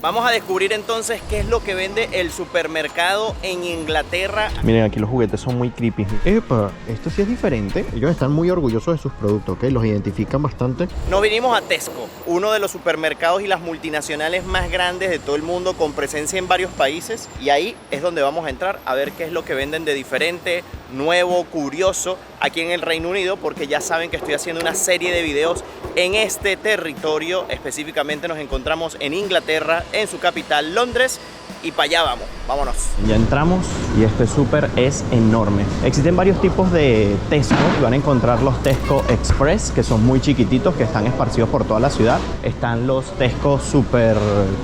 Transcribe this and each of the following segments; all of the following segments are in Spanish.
Vamos a descubrir entonces qué es lo que vende el supermercado en Inglaterra. Miren, aquí los juguetes son muy creepy. Epa, esto sí es diferente. Ellos están muy orgullosos de sus productos, ¿ok? Los identifican bastante. Nos vinimos a Tesco, uno de los supermercados y las multinacionales más grandes de todo el mundo, con presencia en varios países. Y ahí es donde vamos a entrar a ver qué es lo que venden de diferente, nuevo, curioso aquí en el Reino Unido, porque ya saben que estoy haciendo una serie de videos en este territorio. Específicamente nos encontramos en Inglaterra, en su capital, Londres, y para allá vamos, vámonos. Ya entramos y este súper es enorme. Existen varios tipos de Tesco. Van a encontrar los Tesco Express, que son muy chiquititos, que están esparcidos por toda la ciudad. Están los Tesco Super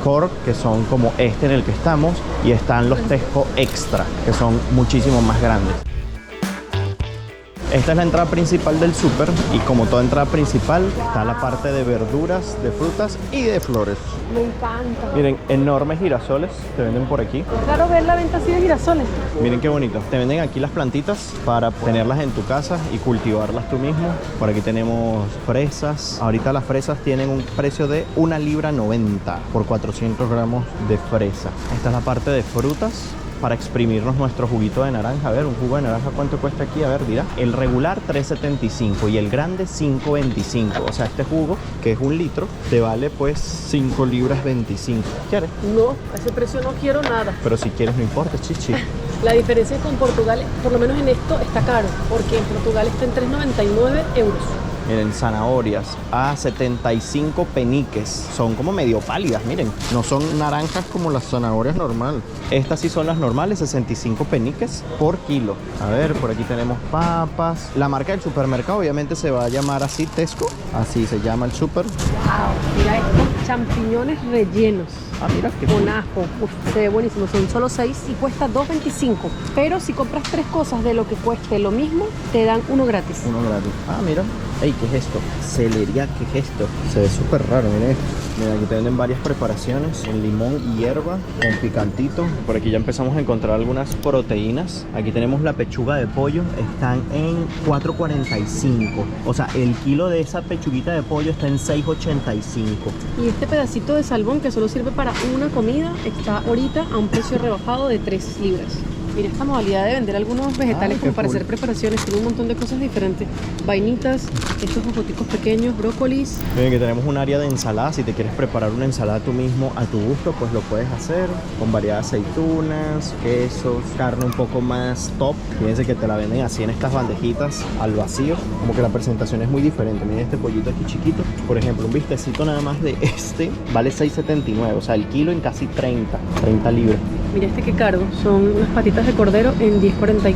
Core, que son como este en el que estamos. Y están los Tesco Extra, que son muchísimo más grandes. Esta es la entrada principal del súper y como toda entrada principal está la parte de verduras, de frutas y de flores. Me encanta. Miren, enormes girasoles te venden por aquí. Es raro ver la venta así de girasoles. Miren qué bonito. Te venden aquí las plantitas para tenerlas en tu casa y cultivarlas tú mismo. Por aquí tenemos fresas. Ahorita las fresas tienen un precio de 1,90 libra por 400 gramos de fresa. Esta es la parte de frutas para exprimirnos nuestro juguito de naranja. A ver, un jugo de naranja, ¿cuánto cuesta aquí? A ver, mira. El regular 3,75 y el grande 5,25. O sea, este jugo, que es 1 litro, te vale pues 5,25 libras. ¿Quieres? No, a ese precio no quiero nada. Pero si quieres, no importa, chichi. La diferencia con Portugal, por lo menos en esto, está caro, porque en Portugal está en 3,99 euros. Miren, zanahorias a 75 peniques. Son como medio pálidas, miren. No son naranjas como las zanahorias normal. Estas sí son las normales, 65 peniques por kilo. A ver, por aquí tenemos papas. La marca del supermercado obviamente se va a llamar así, Tesco. Así se llama el super. Wow, mira estos champiñones rellenos. Ah, mira, qué con ajo. Uf, se ve buenísimo. Son solo 6 y cuesta 2,25. Pero si compras 3 cosas de lo que cueste lo mismo, te dan uno gratis. Uno gratis. Ah, mira. Ey, ¿qué es esto? Celería, ¿qué es esto? Se ve súper raro, miren esto. Mira, aquí te venden varias preparaciones con limón y hierba, con picantito. Por aquí ya empezamos a encontrar algunas proteínas. Aquí tenemos la pechuga de pollo. Están en 4,45. O sea, el kilo de esa pechuguita de pollo está en 6,85. Y este pedacito de salmón que solo sirve para una comida está ahorita a un precio rebajado de 3 libras. Mira esta modalidad de vender algunos vegetales como para hacer preparaciones. Tiene un montón de cosas diferentes. Vainitas, estos jojoticos pequeños, brócolis. Miren que tenemos un área de ensaladas. Si te quieres preparar una ensalada tú mismo a tu gusto, pues lo puedes hacer. Con variedad de aceitunas, quesos, carne un poco más top. Fíjense que te la venden así en estas bandejitas al vacío. Como que la presentación es muy diferente. Miren este pollito aquí chiquito. Por ejemplo, un bistecito nada más de este vale 6,79. O sea, el kilo en casi 30 libras. Mira este que caro. Son unas patitas de cordero en 10,44.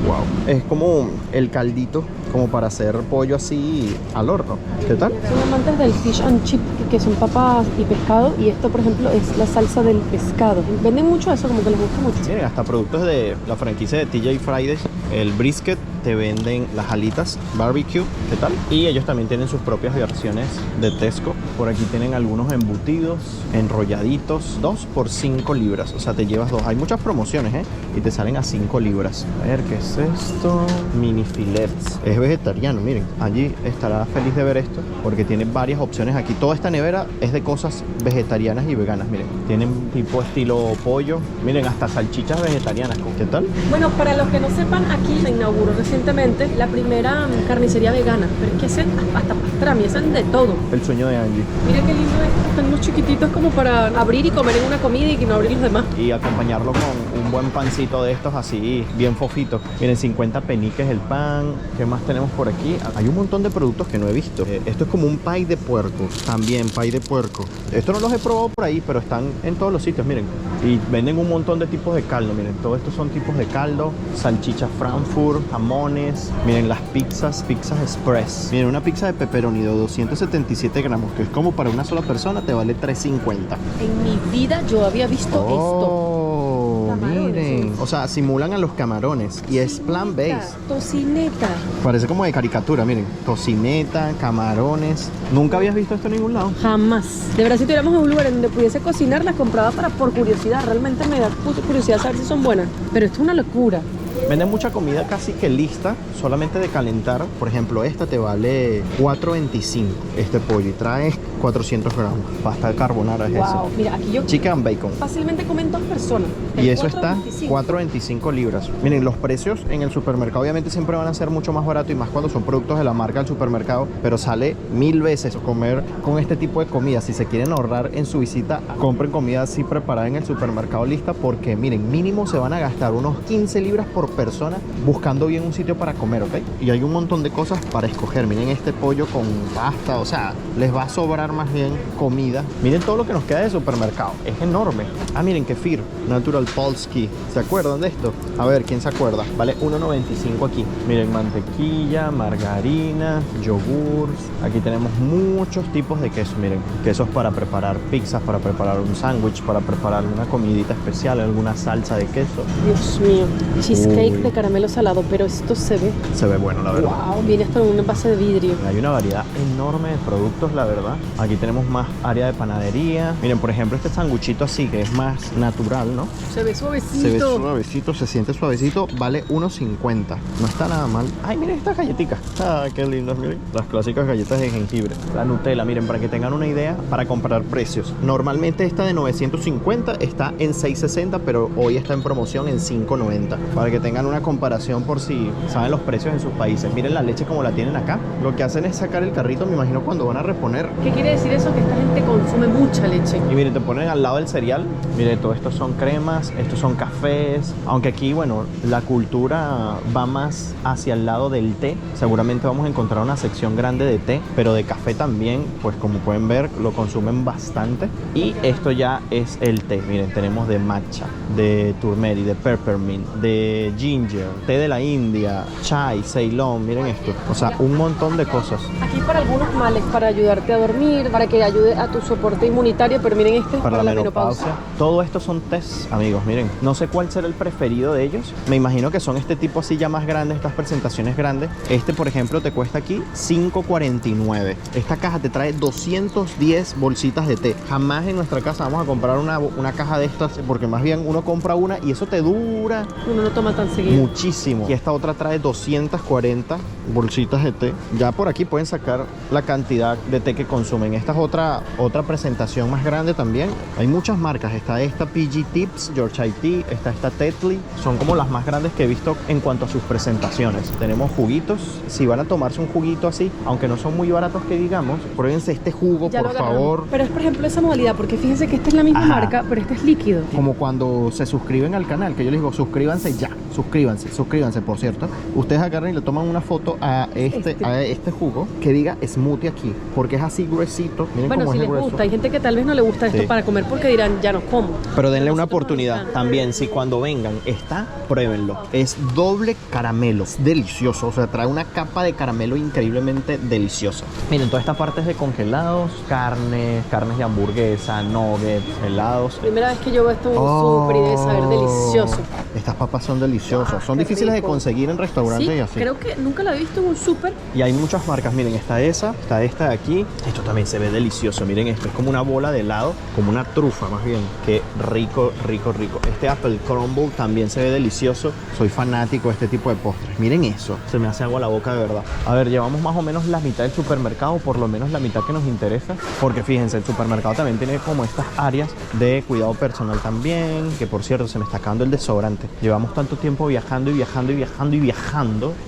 Wow. Es como el caldito, como para hacer pollo así al horno. ¿Qué tal? Son amantes del fish and chip, que son papas y pescado. Y esto, por ejemplo, es la salsa del pescado. Venden mucho eso, como que les gusta mucho. Miren, hasta productos de la franquicia de TJ Fridays. El brisket, te venden las alitas barbecue. ¿Qué tal? Y ellos también tienen sus propias versiones de Tesco. Por aquí tienen algunos embutidos, enrolladitos, 2 por 5 libras. O sea, te llevas 2. Hay muchas promociones, ¿eh? Y te salen a 5 libras. A ver, ¿qué es esto? Mini filets. Es vegetariano, miren. Allí estará feliz de ver esto, porque tienen varias opciones aquí. Toda esta nevera es de cosas vegetarianas y veganas, miren. Tienen tipo estilo pollo. Miren, hasta salchichas vegetarianas. ¿Qué tal? Bueno, para los que no sepan, aquí se inauguró recientemente la primera carnicería vegana. Pero es que hacen hasta pastrami, hacen de todo. El sueño de Angie. Mira qué lindo esto. Están unos chiquititos como para abrir y comer en una comida y no abrir los demás. Y acompañarlo con un buen pancito de estos así, bien fofito. Miren, 50 peniques el pan. ¿Qué más tenemos por aquí? Hay un montón de productos que no he visto. Esto es como un pie de puerco. También pie de puerco. Esto no los he probado por ahí, pero están en todos los sitios, miren. Y venden un montón de tipos de caldo, miren. Todos estos son tipos de caldo. Salchicha Frankfurt, jamones. Miren las pizzas express. Miren, una pizza de pepperoni de 277 gramos, que es como para una sola persona, te vale 3,50. En mi vida yo había visto Oh, esto. miren. O sea, simulan a los camarones. Y es plant-based. Tocineta. Parece como de caricatura, miren. Tocineta, camarones. ¿Nunca habías visto esto en ningún lado? Jamás. De verdad, si tuviéramos un lugar en donde pudiese cocinar, las compraba por curiosidad. Realmente me da curiosidad saber si son buenas. Pero esto es una locura. Venden mucha comida casi que lista, solamente de calentar. Por ejemplo, esta te vale $4.25 este pollo y trae 400 gramos. Pasta de carbonara es Wow, eso. mira, aquí yo Chicken and bacon. fácilmente comen 2 personas. Y eso está 4.25. 4.25 libras. Miren, los precios en el supermercado obviamente siempre van a ser mucho más baratos y más cuando son productos de la marca del supermercado, pero sale 1000 veces comer con este tipo de comida. Si se quieren ahorrar en su visita, compren comida así preparada en el supermercado lista, porque miren, mínimo se van a gastar unos 15 libras por persona buscando bien un sitio para comer, ¿ok? Y hay un montón de cosas para escoger. Miren este pollo con pasta, o sea, les va a sobrar más bien comida. Miren todo lo que nos queda de supermercado, es enorme. Ah, miren, kefir, Natural Polski. ¿Se acuerdan de esto? A ver, ¿quién se acuerda? Vale $1.95 aquí. Miren, mantequilla, margarina, yogurts. Aquí tenemos muchos tipos de queso. Miren, quesos para preparar pizzas, para preparar un sándwich, para preparar una comidita especial, alguna salsa de queso. Dios mío, cheesecake Uy. de caramelo salado, pero esto se ve. Se ve bueno, la verdad. Wow, viene hasta en un envase de vidrio. Hay una variedad enorme de productos, la verdad. Aquí tenemos más área de panadería. Miren, por ejemplo, este sanguchito así, que es más natural, ¿no? Se ve suavecito. Se ve suavecito, se siente suavecito. Vale $1.50. No está nada mal. Ay, miren estas galletitas. Ah, qué lindas, miren. Las clásicas galletas de jengibre. La Nutella, miren, para que tengan una idea, para comparar precios. Normalmente esta de 950 está en 660, pero hoy está en promoción en 590. Para que tengan una comparación por si saben los precios en sus países. Miren la leche como la tienen acá. Lo que hacen es sacar el carrito, me imagino, cuando van a reponer. ¿Qué quiere decir eso? Que esta gente consume mucha leche. Y miren, te ponen al lado del cereal. Miren, todo esto son cremas, estos son cafés. Aunque aquí, bueno, la cultura va más hacia el lado del té. Seguramente vamos a encontrar una sección grande de té, pero de café también, pues como pueden ver, lo consumen bastante. Y esto ya es el té. Miren, tenemos de matcha, de turmeric, de peppermint, de ginger, té de la India, chai, Ceylon. Miren esto. O sea, un montón de cosas. Aquí para algunos males, para ayudarte a dormir, para que ayude a tu soporte inmunitario, pero miren este es Para la menopausia. Todo esto son tests, amigos, miren. No sé cuál será el preferido de ellos. Me imagino que son este tipo así ya más grandes, estas presentaciones grandes. Este, por ejemplo, te cuesta aquí $5.49. Esta caja te trae 210 bolsitas de té. Jamás en nuestra casa vamos a comprar una caja de estas, porque más bien uno compra una y eso te dura Uno no toma tan seguido. muchísimo. Y esta otra trae 240 bolsitas de té. Ya por aquí pueden sacar la cantidad de té que consumen. Esta es otra presentación más grande también. Hay muchas marcas. Está esta PG Tips, Yorkshire Tea, está esta Tetley. Son como las más grandes que he visto en cuanto a sus presentaciones. Tenemos juguitos. Si van a tomarse un juguito así, aunque no son muy baratos que digamos, pruébense este jugo, Ya por lo agarramos. favor. Pero es por ejemplo esa modalidad, porque fíjense que esta es la misma Ajá. marca, pero este es líquido. Como cuando se suscriben al canal, que yo les digo, suscríbanse ya, suscríbanse, por cierto. Ustedes agarran y le toman una foto a este jugo que diga smoothie aquí, porque es así gruesito. Miren Bueno, cómo si es les de grueso. gusta, hay gente que tal vez no le gusta esto Sí. para comer porque dirán, ya no como. Pero denle una Nosotros nos oportunidad. encanta. También, si cuando vengan está, pruébenlo. Es doble caramelo. Es delicioso. O sea, trae una capa de caramelo increíblemente deliciosa. Miren, toda esta parte es de congelados, carnes de hamburguesa, nuggets, helados. Primera vez que yo veo esto en un súper y debe saber delicioso. Estas papas son deliciosas. Son qué difíciles de rico. conseguir en restaurantes Sí, y así. creo que nunca la he visto en un súper. Y hay muchas marcas, miren, está esa, está esta de aquí. Esto también se ve delicioso, miren esto, es como una bola de helado, como una trufa más bien. Qué rico, rico, rico. Este Apple Crumble también se ve delicioso. Soy fanático de este tipo de postres. Miren eso, se me hace agua la boca de verdad. A ver, llevamos más o menos la mitad del supermercado, por lo menos la mitad que nos interesa. Porque fíjense, el supermercado también tiene como estas áreas de cuidado personal también. Que por cierto, se me está acabando el desodorante. Llevamos tanto tiempo viajando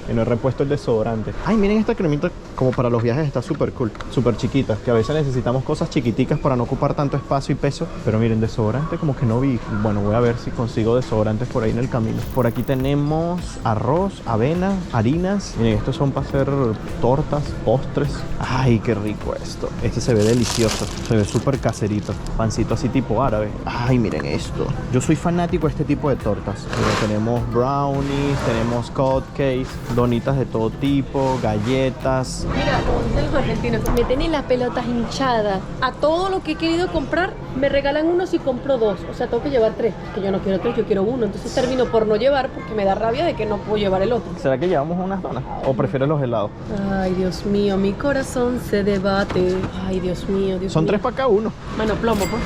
que no he repuesto el desodorante. Ay, miren esta cremita, como para los viajes está súper cool, súper chiquitas, que a veces necesitamos cosas chiquiticas para no ocupar tanto espacio y peso. Pero miren, desodorante como que no vi. Bueno, voy a ver si consigo desodorantes por ahí en el camino. Por aquí tenemos arroz, avena, harinas. Miren, estos son para hacer tortas, postres. Ay, qué rico esto. Este se ve delicioso, se ve súper caserito. Pancito así tipo árabe. Ay, miren esto. Yo soy fanático de este tipo de tortas. Miren, tenemos brownies, tenemos cupcakes, donitas de todo tipo, galletas. Mira, como dicen los argentinos, me tienen las pelotas hinchadas. A todo lo que he querido comprar, me regalan uno si compro dos. O sea, tengo que llevar tres. Que yo no quiero tres, yo quiero uno. Entonces termino por no llevar porque me da rabia de que no puedo llevar el otro. ¿Será que llevamos unas donas? ¿O prefieres los helados? Ay, Dios mío, mi corazón se debate. Ay, Dios mío, Dios Son mío. 3 para cada uno. Bueno, plomo, pues.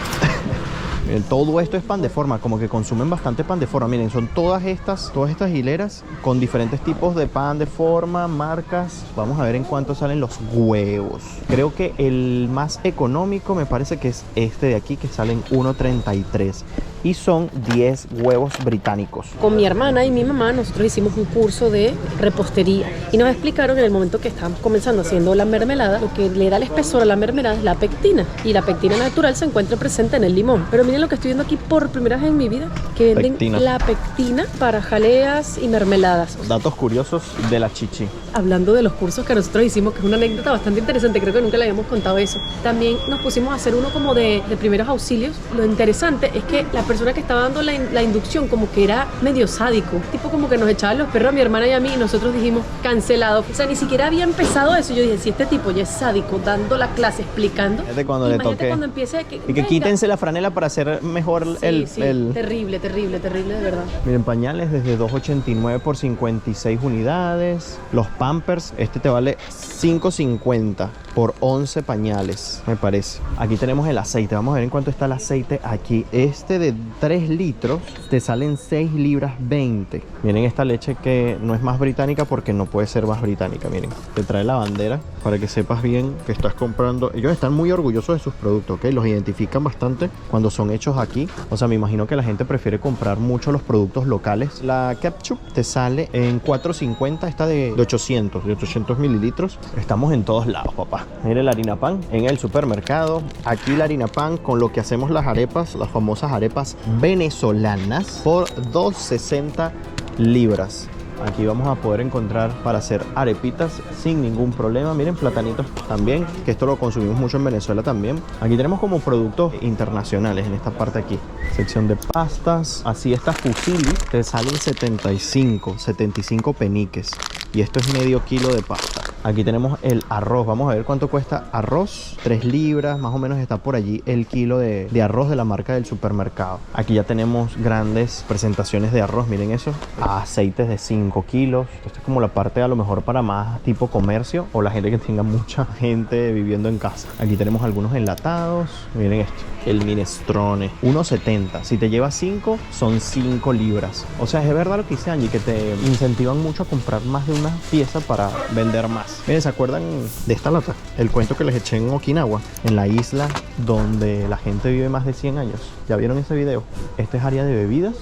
Miren, todo esto es pan de forma, como que consumen bastante pan de forma. Miren, son todas estas hileras con diferentes tipos de pan de forma, marcas. Vamos a ver en cuánto salen los huevos. Creo que el más económico me parece que es este de aquí, que salen 1.33 y son 10 huevos británicos. Con mi hermana y mi mamá nosotros hicimos un curso de repostería y nos explicaron en el momento que estábamos comenzando haciendo la mermelada, lo que le da el espesor a la mermelada es la pectina, y la pectina natural se encuentra presente en el limón. Pero miren lo que estoy viendo aquí por primera vez en mi vida, que venden Pectina. la pectina para jaleas y mermeladas. Datos curiosos de la chichi. Hablando de los cursos que nosotros hicimos, que es una anécdota bastante interesante, creo que nunca le habíamos contado eso. También nos pusimos a hacer uno como de primeros auxilios. Lo interesante es que la persona que estaba dando la inducción como que era medio sádico, tipo como que nos echaban los perros a mi hermana y a mí, y nosotros dijimos cancelado. O sea, ni siquiera había empezado eso. Yo dije, si este tipo ya es sádico dando la clase, explicando, Es de cuando le imagínate toque. cuando empiece Y que venga. quítense la franela para hacer mejor Sí, sí, el... terrible de verdad. Miren, pañales desde 2.89 por 56 unidades. Los Pampers, este te vale 5.50 por 11 pañales, me parece. Aquí tenemos el aceite. Vamos a ver en cuánto está el aceite aquí. Este de 3 litros te salen 6 libras 20. Miren esta leche que no es más británica porque no puede ser más británica. Miren, te trae la bandera para que sepas bien que estás comprando. Ellos están muy orgullosos de sus productos, ¿ok? Los identifican bastante cuando son hechos aquí. O sea, me imagino que la gente prefiere comprar mucho los productos locales. La ketchup te sale en 4.50, esta de 800 mililitros. Estamos en todos lados, papá. Mire la harina pan en el supermercado. Aquí la harina pan con lo que hacemos las arepas, las famosas arepas venezolanas, por 2.60 libras. Aquí vamos a poder encontrar para hacer arepitas sin ningún problema. Miren, platanitos también, que esto lo consumimos mucho en Venezuela también. Aquí tenemos como productos internacionales en esta parte aquí. Sección de pastas. Así estas fusilli te salen 75 peniques. Y esto es medio kilo de pasta. Aquí tenemos el arroz. Vamos a ver cuánto cuesta arroz. 3 libras, más o menos está por allí el kilo de arroz de la marca del supermercado. Aquí ya tenemos grandes presentaciones de arroz. Miren eso. Aceites de 5 kilos. Esto es como la parte a lo mejor para más tipo comercio o la gente que tenga mucha gente viviendo en casa. Aquí tenemos algunos enlatados. Miren esto. El minestrone. 1.70. Si te llevas 5, son 5 libras. O sea, es verdad lo que dice Angie, que te incentivan mucho a comprar más de una pieza para vender más. Miren, ¿se acuerdan de esta lata? El cuento que les eché en Okinawa, en la isla donde la gente vive más de 100 años. ¿Ya vieron ese video? Este es área de bebidas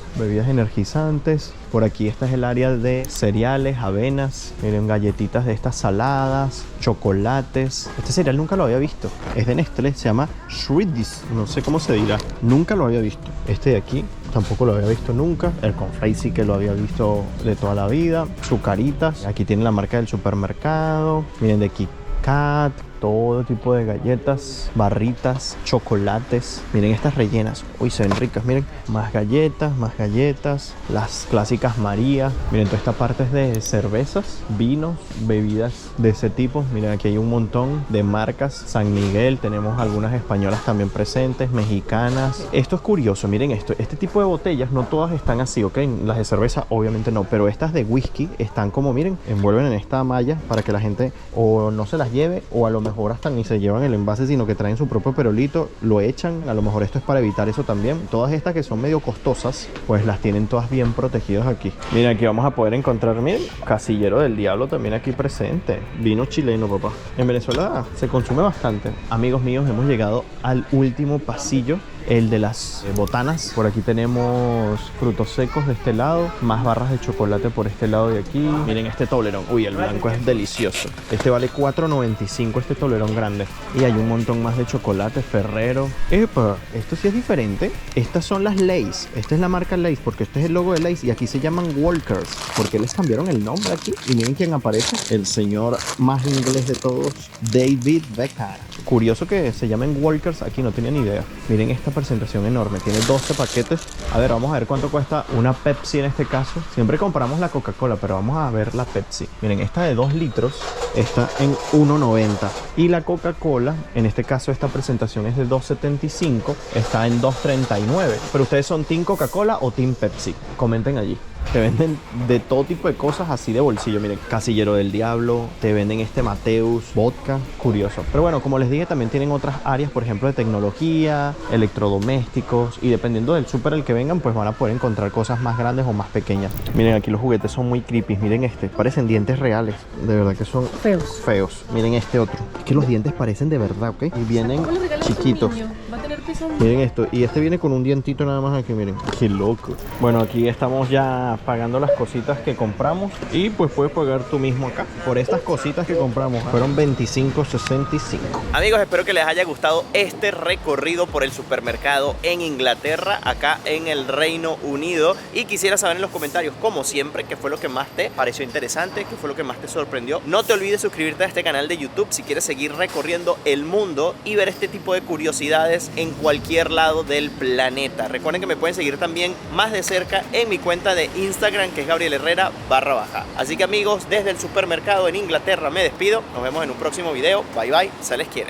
energizantes. Por aquí este es el área de cereales, avenas. Miren, galletitas de estas saladas, chocolates. Este cereal nunca lo había visto. Es de Nestlé, se llama Shreddies. No sé cómo se dirá. Nunca lo había visto. Este de aquí tampoco lo había visto nunca. El cornflakes sí que lo había visto de toda la vida. Sucaritas. Aquí tienen la marca del supermercado. Miren, de Kit Kat. Todo tipo de galletas, barritas, chocolates. Miren estas rellenas. Uy, se ven ricas. Miren, más galletas, más galletas. Las clásicas María. Miren, toda esta parte es de cervezas, vinos, bebidas de ese tipo. Miren, aquí hay un montón de marcas. San Miguel, tenemos algunas españolas también presentes, mexicanas. Esto es curioso, miren esto. Este tipo de botellas no todas están así, ¿ok? Las de cerveza obviamente no, pero estas de whisky están como, miren, envuelven en esta malla para que la gente o no se las lleve o a lo mejor hasta ni se llevan el envase, sino que traen su propio perolito, lo echan. A lo mejor esto es para evitar eso también. Todas estas que son medio costosas, pues las tienen todas bien protegidas aquí. Miren, aquí vamos a poder encontrar, miren, Casillero del Diablo también aquí presente. Vino chileno, papá. En Venezuela se consume bastante. Amigos míos, hemos llegado al último pasillo, el de las botanas. Por aquí tenemos frutos secos de este lado, más barras de chocolate por este lado de aquí. Miren este toblerón. Uy, el blanco es delicioso. Este vale $4.95, este toblerón grande. Y hay un montón más de chocolate Ferrero. ¡Epa! Esto sí es diferente. Estas son las Lay's. Esta es la marca Lay's porque este es el logo de Lay's y aquí se llaman Walkers. ¿Por qué les cambiaron el nombre aquí? Y miren quién aparece. El señor más inglés de todos, David Beckham. Curioso que se llamen Walkers, aquí no tenía ni idea. Miren esta presentación enorme, tiene 12 paquetes. A ver, vamos a ver cuánto cuesta una Pepsi en este caso. Siempre compramos la Coca-Cola, pero vamos a ver la Pepsi. Miren, esta de 2 litros está en $1.90 y la Coca-Cola, en este caso esta presentación es de $2.75, está en $2.39. Pero ustedes son Team Coca-Cola o Team Pepsi, comenten allí. Te venden de todo tipo de cosas así de bolsillo. Miren, Casillero del Diablo, te venden este Mateus, vodka, curioso. Pero bueno, como les dije, también tienen otras áreas, por ejemplo, de tecnología, electrodomésticos, y dependiendo del súper al que vengan, pues van a poder encontrar cosas más grandes o más pequeñas. Miren, aquí los juguetes son muy creepy. Miren este, parecen dientes reales. De verdad que son feos. Miren este otro. Es que los dientes parecen de verdad, ¿ok? Y vienen chiquitos. Va a tener piso. Miren esto, y este viene con un dientito nada más aquí, miren. Qué loco. Bueno, aquí estamos ya pagando las cositas que compramos y pues puedes pagar tú mismo acá. Por estas cositas que compramos fueron $25.65. Amigos, espero que les haya gustado este recorrido por el supermercado en Inglaterra, acá en el Reino Unido. Y quisiera saber en los comentarios, como siempre, qué fue lo que más te pareció interesante, qué fue lo que más te sorprendió. No te olvides suscribirte a este canal de YouTube si quieres seguir recorriendo el mundo y ver este tipo de curiosidades en cualquier lado del planeta. Recuerden que me pueden seguir también más de cerca en mi cuenta de Instagram, que es Gabriel Herrera _. Así que amigos, desde el supermercado en Inglaterra me despido. Nos vemos en un próximo video. Bye bye, se les quiere.